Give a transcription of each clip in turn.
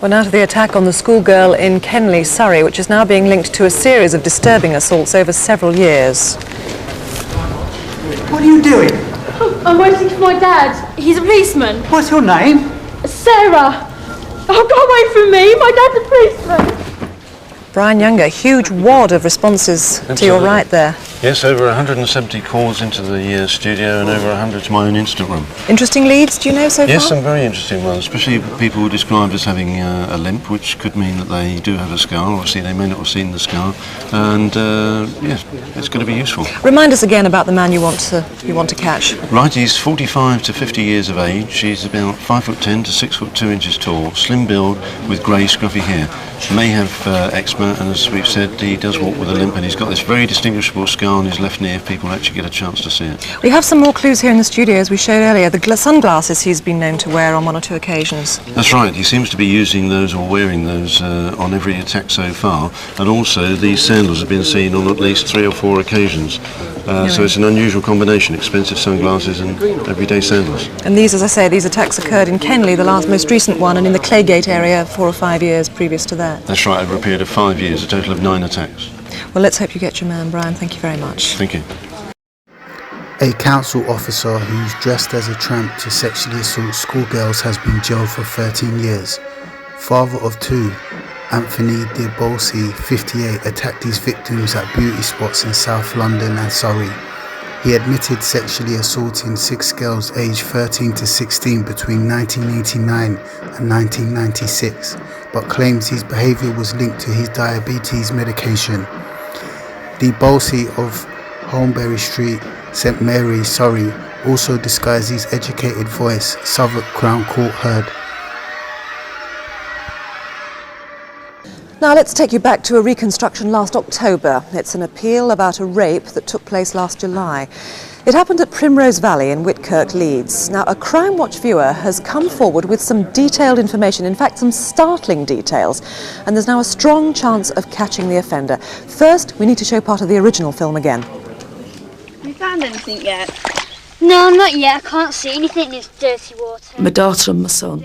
Well, now to the attack on the schoolgirl in Kenley, Surrey, which is now being linked to a series of disturbing assaults over several years. What are you doing? Oh, I'm waiting for my dad. He's a policeman. What's your name? Sarah. Oh, go away from me. My dad's a policeman. Brian Younger, huge wad of responses to your right there. Yes, over 170 calls into the studio and over 100 to my own instant room. Interesting leads, do you know so far? Yes, some very interesting ones, especially people described as having a limp, which could mean that they do have a scar. Obviously, they may not have seen the scar, and yes, it's going to be useful. Remind us again about the man you want to catch. Right, he's 45 to 50 years of age. He's about 5'10" to 6'2" inches tall, slim build with grey scruffy hair. May have eczema, and as we've said, he does walk with a limp, and he's got this very distinguishable scar on his left knee if people actually get a chance to see it. We have some more clues here in the studio, as we showed earlier. The sunglasses he's been known to wear on one or two occasions. That's right, he seems to be using those or wearing those on every attack so far, and also these sandals have been seen on at least 3 or 4 occasions. So it's an unusual combination, expensive sunglasses and everyday sandals. And these, as I say, these attacks occurred in Kenley, the most recent one, and in the Claygate area 4 or 5 years previous to that. That's right, over a period of 5 years, a total of 9 attacks. Well, let's hope you get your man, Brian. Thank you very much. Thank you. A council officer who's dressed as a tramp to sexually assault schoolgirls has been jailed for 13 years. Father of 2, Anthony De Bolsi, 58, attacked his victims at beauty spots in South London and Surrey. He admitted sexually assaulting 6 girls aged 13 to 16 between 1989 and 1996, but claims his behaviour was linked to his diabetes medication. De Bolsi of Holmberry Street, St Mary, Surrey, also disguised his educated voice, Southwark Crown Court heard. Now let's take you back to a reconstruction last October. It's an appeal about a rape that took place last July. It happened at Primrose Valley in Whitkirk, Leeds. Now, a Crimewatch viewer has come forward with some detailed information, in fact some startling details, and there's now a strong chance of catching the offender. First, we need to show part of the original film again. Have you found anything yet? No, not yet. I can't see anything in this dirty water. My daughter and my son,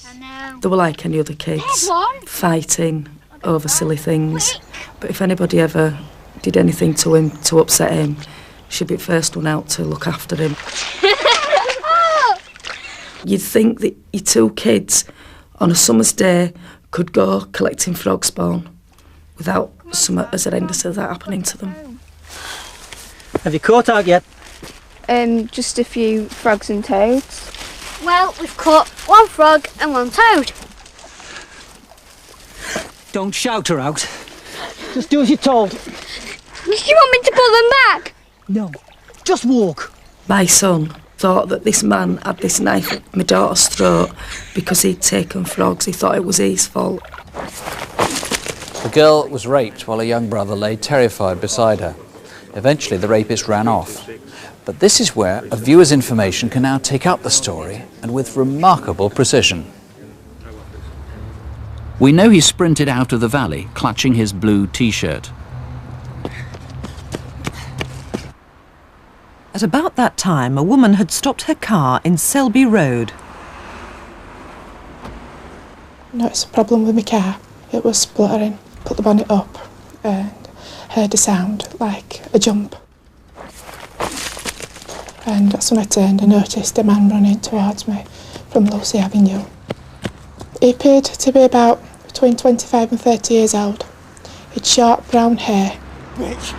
I know. they were like any other kids, fighting over silly things. But if anybody ever did anything to him to upset him, she'd be the first one out to look after him. You'd think that your 2 kids on a summer's day could go collecting frog spawn without some as horrendous as that happening to them. Have you caught out yet? Just a few frogs and toads. Well, we've caught 1 frog and 1 toad. Don't shout her out. Just do as you're told. Do you want me to pull them back? No, just walk. My son thought that this man had this knife at my daughter's throat because he'd taken frogs. He thought it was his fault. The girl was raped while a young brother lay terrified beside her. Eventually, the rapist ran off. But this is where a viewer's information can now take up the story, and with remarkable precision. We know he sprinted out of the valley, clutching his blue T-shirt. At about that time, a woman had stopped her car in Selby Road. Noticed a problem with my car. It was spluttering. Put the bonnet up and heard a sound like a jump. And that's when I turned and noticed a man running towards me from Lucy Avenue. He appeared to be about between 25 and 30 years old. He'd short brown hair. Bitch.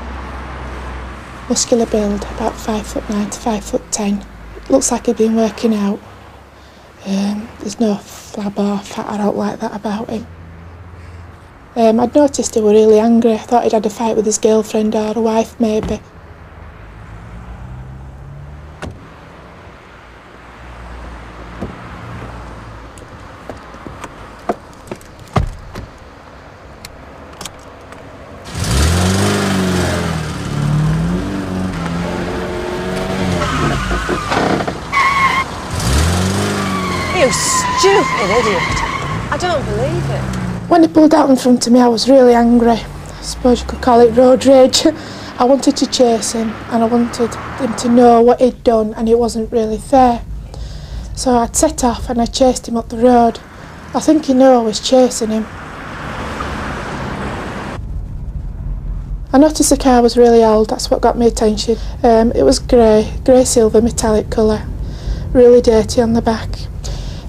Muscular build, about 5'9" to 5'10". Looks like he'd been working out. There's no flab or fat or out like that about him. I'd noticed he were really angry. I thought he'd had a fight with his girlfriend or a wife maybe. You stupid idiot! I don't believe it. When he pulled out in front of me, I was really angry. I suppose you could call it road rage. I wanted to chase him and I wanted him to know what he'd done and it wasn't really fair. So I'd set off and I chased him up the road I think he knew I was chasing him. I noticed the car was really old, that's what got my attention. It was grey silver metallic colour, really dirty on the back.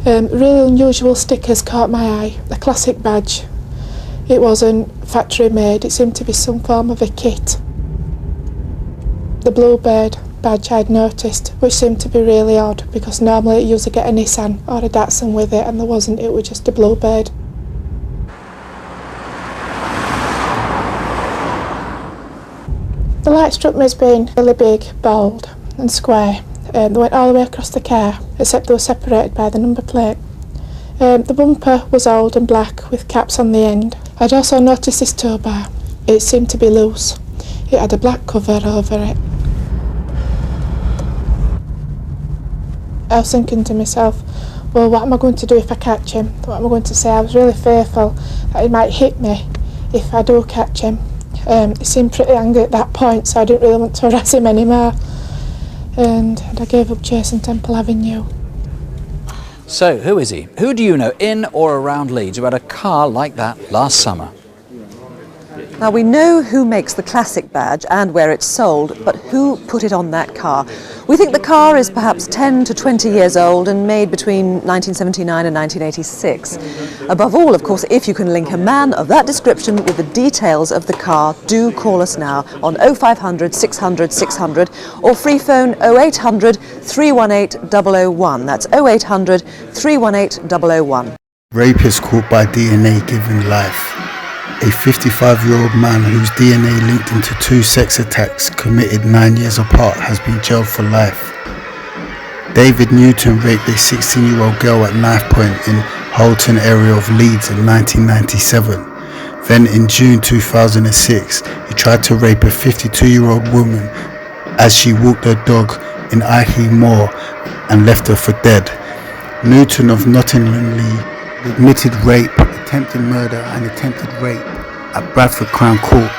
Really unusual stickers caught my eye, a classic badge. It wasn't factory made, it seemed to be some form of a kit. The Bluebird badge I'd noticed, which seemed to be really odd because normally you usually get a Nissan or a Datsun with it, and there wasn't, it was just a Bluebird. The light struck me as being really big, bold and square. They went all the way across the car, except they were separated by the number plate. The bumper was old and black with caps on the end. I'd also noticed this tow bar. It seemed to be loose. It had a black cover over it. I was thinking to myself, well, what am I going to do if I catch him? What am I going to say? I was really fearful that he might hit me if I do catch him. He seemed pretty angry at that point, so I didn't really want to harass him anymore. And I gave up chasing Temple Avenue. So, who is he? Who do you know in or around Leeds who had a car like that last summer? Now, we know who makes the classic badge and where it's sold, but who put it on that car? We think the car is perhaps 10 to 20 years old and made between 1979 and 1986. Above all, of course, if you can link a man of that description with the details of the car, do call us now on 0500 600 600 or free phone 0800 318 001. That's 0800 318 001. Rapist caught by DNA given life. A 55-year-old man whose DNA linked into 2 sex attacks committed 9 years apart has been jailed for life. David Newton raped a 16-year-old girl at knife point in Holton area of Leeds in 1997. Then in June 2006, he tried to rape a 52-year-old woman as she walked her dog in Eichey Moor and left her for dead. Newton of Nottinghamley admitted rape, attempted murder and attempted rape at Bradford Crown Court.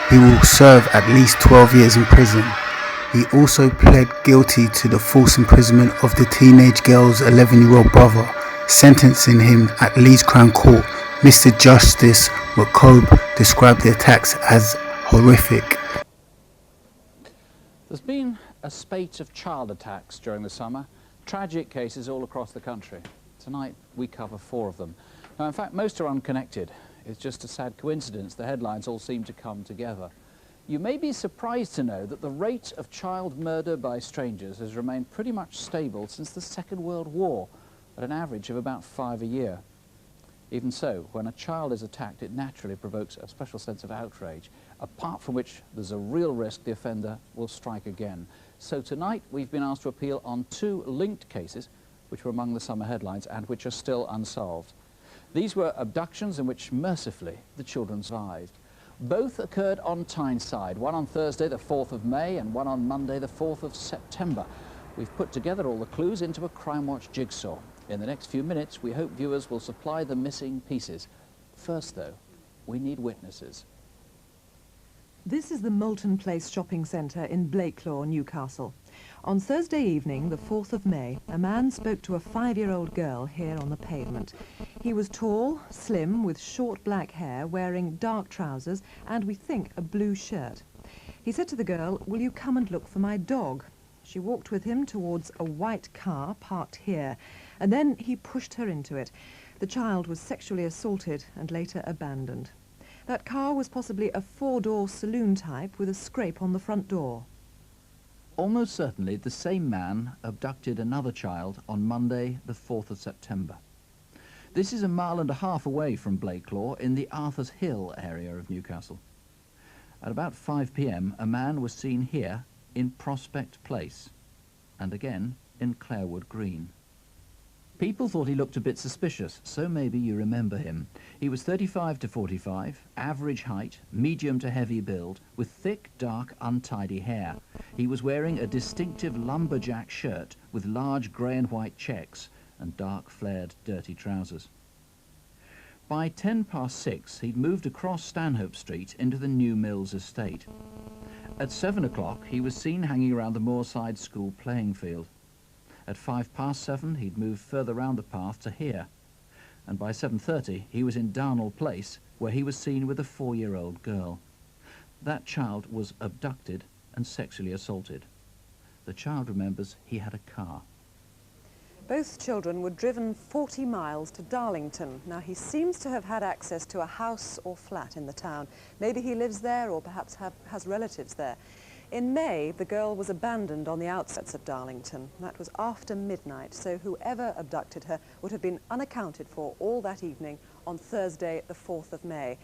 He will serve at least 12 years in prison. He also pled guilty to the false imprisonment of the teenage girl's 11-year-old brother, sentencing him at Leeds Crown Court. Mr. Justice McCobe described the attacks as horrific. There's been a spate of child attacks during the summer, tragic cases all across the country. Tonight we cover 4 of them. Now, in fact, most are unconnected. It's just a sad coincidence the headlines all seem to come together. You may be surprised to know that the rate of child murder by strangers has remained pretty much stable since the Second World War, at an average of about 5 a year. Even so, when a child is attacked, it naturally provokes a special sense of outrage, apart from which there's a real risk the offender will strike again. So tonight we've been asked to appeal on 2 linked cases which were among the summer headlines and which are still unsolved. These were abductions in which, mercifully, the children survived. Both occurred on Tyneside, one on Thursday the 4th of May and one on Monday the 4th of September. We've put together all the clues into a Crimewatch jigsaw. In the next few minutes, we hope viewers will supply the missing pieces. First, though, we need witnesses. This is the Moulton Place shopping centre in Blakelaw, Newcastle. On Thursday evening, the 4th of May, a man spoke to a 5-year-old girl here on the pavement. He was tall, slim, with short black hair, wearing dark trousers and, we think, a blue shirt. He said to the girl, "Will you come and look for my dog?" She walked with him towards a white car parked here, and then he pushed her into it. The child was sexually assaulted and later abandoned. That car was possibly a 4-door saloon type with a scrape on the front door. Almost certainly the same man abducted another child on Monday the 4th of September. This is 1.5 miles away from Blakelaw in the Arthur's Hill area of Newcastle. At about 5 p.m. a man was seen here in Prospect Place and again in Clarewood Green. People thought he looked a bit suspicious, so maybe you remember him. He was 35 to 45, average height, medium to heavy build, with thick, dark, untidy hair. He was wearing a distinctive lumberjack shirt with large grey and white checks and dark, flared, dirty trousers. By 6:10, he'd moved across Stanhope Street into the New Mills estate. At 7 o'clock, he was seen hanging around the Moorside School playing field. At 7:05, he'd moved further round the path to here. and by 7:30 he was in Darnall Place, where he was seen with a 4-year-old girl. That child was abducted and sexually assaulted. The child remembers he had a car. Both children were driven 40 miles to Darlington. Now, he seems to have had access to a house or flat in the town. Maybe he lives there or perhaps has relatives there. In May, the girl was abandoned on the outskirts of Darlington. That was after midnight, so whoever abducted her would have been unaccounted for all that evening on Thursday, the 4th of May.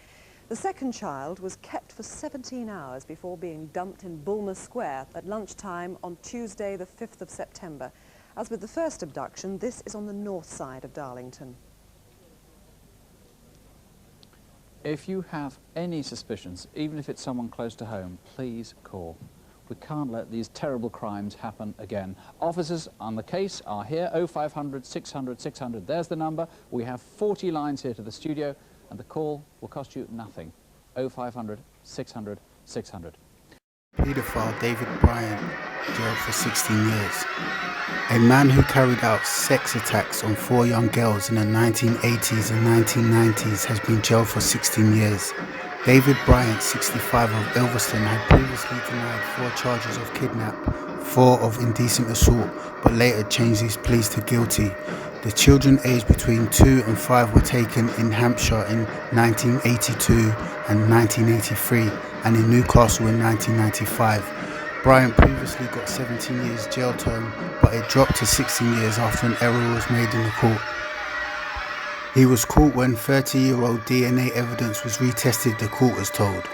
The second child was kept for 17 hours before being dumped in Bulmer Square at lunchtime on Tuesday, the 5th of September. As with the first abduction, this is on the north side of Darlington. If you have any suspicions, even if it's someone close to home, please call. We can't let these terrible crimes happen again. Officers on the case are here, 0500 600 600. There's the number. We have 40 lines here to the studio, and the call will cost you nothing. 0500 600 600. Paedophile David Bryant, jailed for 16 years. A man who carried out sex attacks on 4 young girls in the 1980s and 1990s has been jailed for 16 years. David Bryant, 65, of Elverston, had previously denied 4 charges of kidnap, 4 of indecent assault, but later changed his pleas to guilty. The children aged between 2 and 5 were taken in Hampshire in 1982 and 1983, and in Newcastle in 1995. Bryant previously got 17 years jail term, but it dropped to 16 years after an error was made in the court. He was caught when 30-year-old DNA evidence was retested, the court was told.